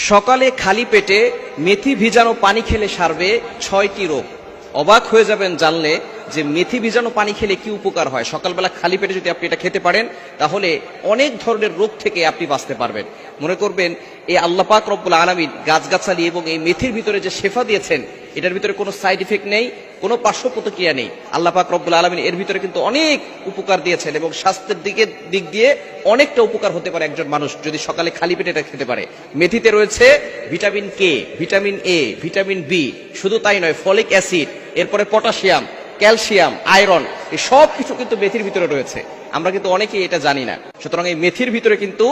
সকালে খালি পেটে মেথি ভিজানো পানি খেলে সারবে 6টি রোগ। অবাক হয়ে যাবেন জানলে যে মেথি ভিজানো পানি খেলে কি উপকার হয়। সকালবেলা খালি পেটে যদি আপনি এটা খেতে পারেন তাহলে অনেক ধরনের রোগ থেকে আপনি বাঁচতে পারবেন। মনে করবেন এই আল্লাহ পাক রব্বুল আলামিন গাছগাছালি এবং এই মেথির ভিতরে যে শেফা দিয়েছেন, এটার ভিতরে কোনো সাইড ইফেক্ট নেই, কোনো পার্শ্ব প্রতিক্রিয়া নেই। আল্লাহ পাক রব্বুল আলামিন এর ভিতরে কিন্তু অনেক উপকার দিয়েছেন এবং স্বাস্থ্যের দিক দিয়ে অনেকটা উপকার হতে পারে একজন মানুষ যদি সকালে খালি পেটে এটা খেতে পারে। মেথিতে রয়েছে vitamin K, vitamin A, vitamin B, শুধু তাই নয় ফলিক অ্যাসিড, এরপরে পটাশিয়াম, ক্যালসিয়াম, আয়রন, এই সব কিছু কিন্তু মেথির ভিতরে রয়েছে। আমরা কিন্তু অনেকেই এটা জানি না। সুতরাং এই মেথির ভিতরে কিন্তু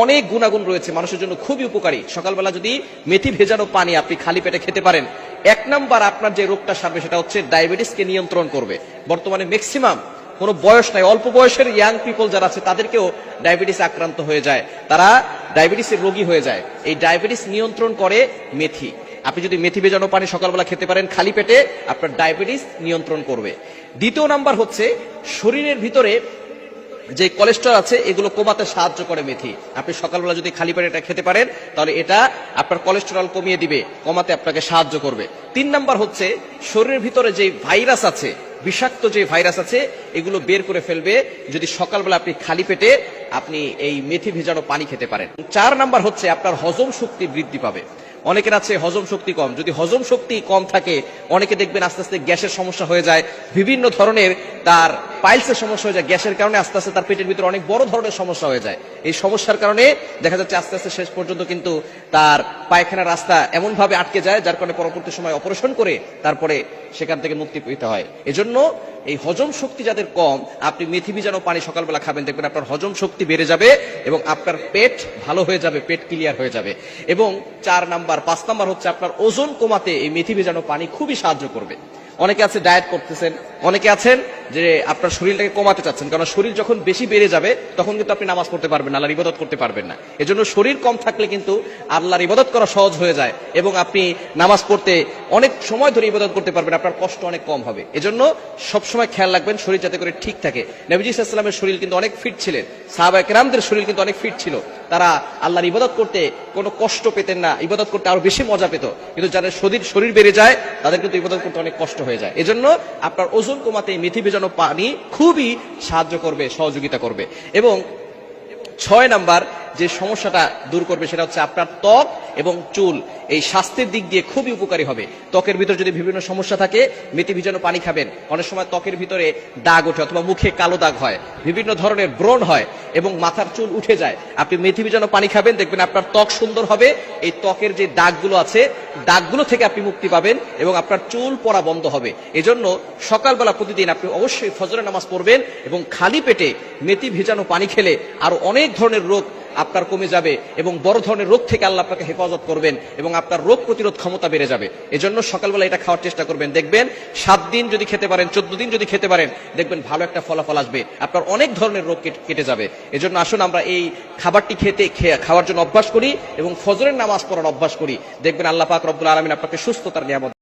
অনেক গুণাগুণ রয়েছে, মানুষের জন্য খুবই উপকারী। সকালবেলা যদি মেথি ভেজানো পানি আপনি খালি পেটে খেতে পারেন, 1 নাম্বার আপনার যে রোগটা সারবে সেটা হচ্ছে ডায়াবেটিসকে নিয়ন্ত্রণ করবে। বর্তমানে ম্যাক্সিমাম কোনো বয়স নাই, অল্প বয়সের ইয়াং পিপল যারা আছে তাদেরকেও ডায়াবেটিস আক্রান্ত হয়ে যায়, তারা ডায়াবেটিসের রোগী হয়ে যায়। এই ডায়াবেটিস নিয়ন্ত্রণ করে মেথি। আপনি যদি মেথি ভেজানো পানি সকালবেলা খেতে পারেন খালি পেটে, আপনার ডায়াবেটিস নিয়ন্ত্রণ করবে। দ্বিতীয় নাম্বার হচ্ছে শরীরের ভিতরে যে কোলেস্টেরল আছে এগুলো কমাতে সাহায্য করে মেথি। আপনি সকালবেলা যদি খালি পেটে এটা খেতে পারেন তাহলে এটা আপনার কোলেস্টেরল কমিয়ে দিবে, কমাতে আপনাকে সাহায্য করবে। 3 নাম্বার হচ্ছে শরীরের ভিতরে যে ভাইরাস আছে, বিষাক্ত যে ভাইরাস আছে এগুলো বের করে ফেলবে যদি সকালবেলা আপনি খালি পেটে আপনি এই মেথি ভেজানো পানি খেতে পারেন। 4 নাম্বার হচ্ছে আপনার হজম শক্তি বৃদ্ধি পাবে। অনেকের আছে হজম শক্তি কম, যদি হজম শক্তি কম থাকে অনেকে দেখবেন আস্তে আস্তে গ্যাসের সমস্যা হয়ে যায়, বিভিন্ন ধরনের তার পাইলসের সমস্যা হয়ে যায়, গ্যাসের কারণে আস্তে আস্তে তার পেটের ভিতরে অনেক বড় ধরনের সমস্যা হয়ে যায়। এই সমস্যার কারণে দেখা যাচ্ছে আস্তে আস্তে শেষ পর্যন্ত কিন্তু তার পায়খানার রাস্তা এমন ভাবে আটকে যায় যার কারণে পরবর্তী সময় অপারেশন করে তারপরে সেখান থেকে মুক্তি পেতে হয়। এজন্য এই হজম শক্তি যাদের কম, আপনি মেথি ভিজানো পানি সকালবেলা খাবেন, দেখবেন আপনার হজম শক্তি বেড়ে যাবে এবং আপনার পেট ভালো হয়ে যাবে, পেট ক্লিয়ার হয়ে যাবে। এবং 5 নাম্বার হচ্ছে আপনার ওজন কমাতে এই মেথি ভেজানো পানি খুবই সাহায্য করবে। অনেকে আছে ডায়েট করতেছেন, অনেকে আছেন যে আপনার শরীরটাকে কমাতে চাচ্ছেন, কারণ শরীর যখন বেশি বেড়ে যাবে তখন কিন্তু আপনি নামাজ পড়তে পারবেন না, আল্লাহর ইবাদত করতে পারবেন না। এজন্য শরীর কম থাকলে কিন্তু আল্লাহর ইবাদত করা সহজ হয়ে যায় এবং আপনি নামাজ পড়তে অনেক সময় ধরে ইবাদত করতে পারবেন, আপনার কষ্ট অনেক কম হবে। এজন্য সবসময় খেয়াল রাখবেন শরীর যাতে করে ঠিক থাকে। নবীজি সাল্লাল্লাহু আলাইহি ওয়াসাল্লামের শরীর কিন্তু অনেক ফিট ছিলেন, সাহাবায়ে কেরামদের শরীর কিন্তু অনেক ফিট ছিল, তারা আল্লাহর ইবাদত করতে কোনো কষ্ট পেতেন না, ইবাদত করতে আরো বেশি মজা পেত। কিন্তু যাদের শরীর বেড়ে যায় তাদের কিন্তু ইবাদত করতে অনেক কষ্ট হয়ে যায়। এজন্য আপনার ওজন কমাতে মেথি ভেজানো পানি খুবই সাহায্য করবে, সহযোগিতা করবে। এবং 6 নাম্বার যে সমস্যাটা দূর করবে সেটা হচ্ছে আপনার ত্বক এবং চুল, এই স্বাস্থ্যের দিক দিয়ে খুবই উপকারী হবে। ত্বকের ভিতরে যদি বিভিন্ন সমস্যা থাকে মেথি ভিজানো পানি খাবেন, অনেক সময় ত্বকের ভিতরে দাগ ওঠে অথবা মুখে কালো দাগ হয়, বিভিন্ন ধরনের ব্রণ হয় এবং মাথার চুল উঠে যায়, আপনি মেথি ভিজানো পানি খাবেন, দেখবেন আপনার ত্বক সুন্দর হবে। এই ত্বকের যে দাগগুলো আছে দাগগুলো থেকে আপনি মুক্তি পাবেন এবং আপনার চুল পড়া বন্ধ হবে। এজন্য সকালবেলা প্রতিদিন আপনি অবশ্যই ফজরের নামাজ পড়বেন এবং খালি পেটে মেথি ভেজানো পানি খেলে আরো অনেক ধরনের রোগ আপনার কমে যাবে এবং বড় ধরনের রোগ থেকে আল্লাহ আপনাকে হেফাজত করবেন এবং আপনার রোগ প্রতিরোধ ক্ষমতা বেড়ে যাবে। এজন্য সকালবেলা এটা খাওয়ার চেষ্টা করবেন, দেখবেন 7 দিন যদি খেতে পারেন, 14 দিন যদি খেতে পারেন, দেখবেন ভালো একটা ফলাফল আসবে, আপনার অনেক ধরনের রোগ কেটে যাবে। এজন্য আসুন আমরা এই খাবারটি খাওয়ার জন্য অভ্যাস করি এবং ফজরের নামাজ পড়ার অভ্যাস করি, দেখবেন আল্লাহ পাক রব্বুল আলামিন আপনাকে সুস্থতার নিয়ামত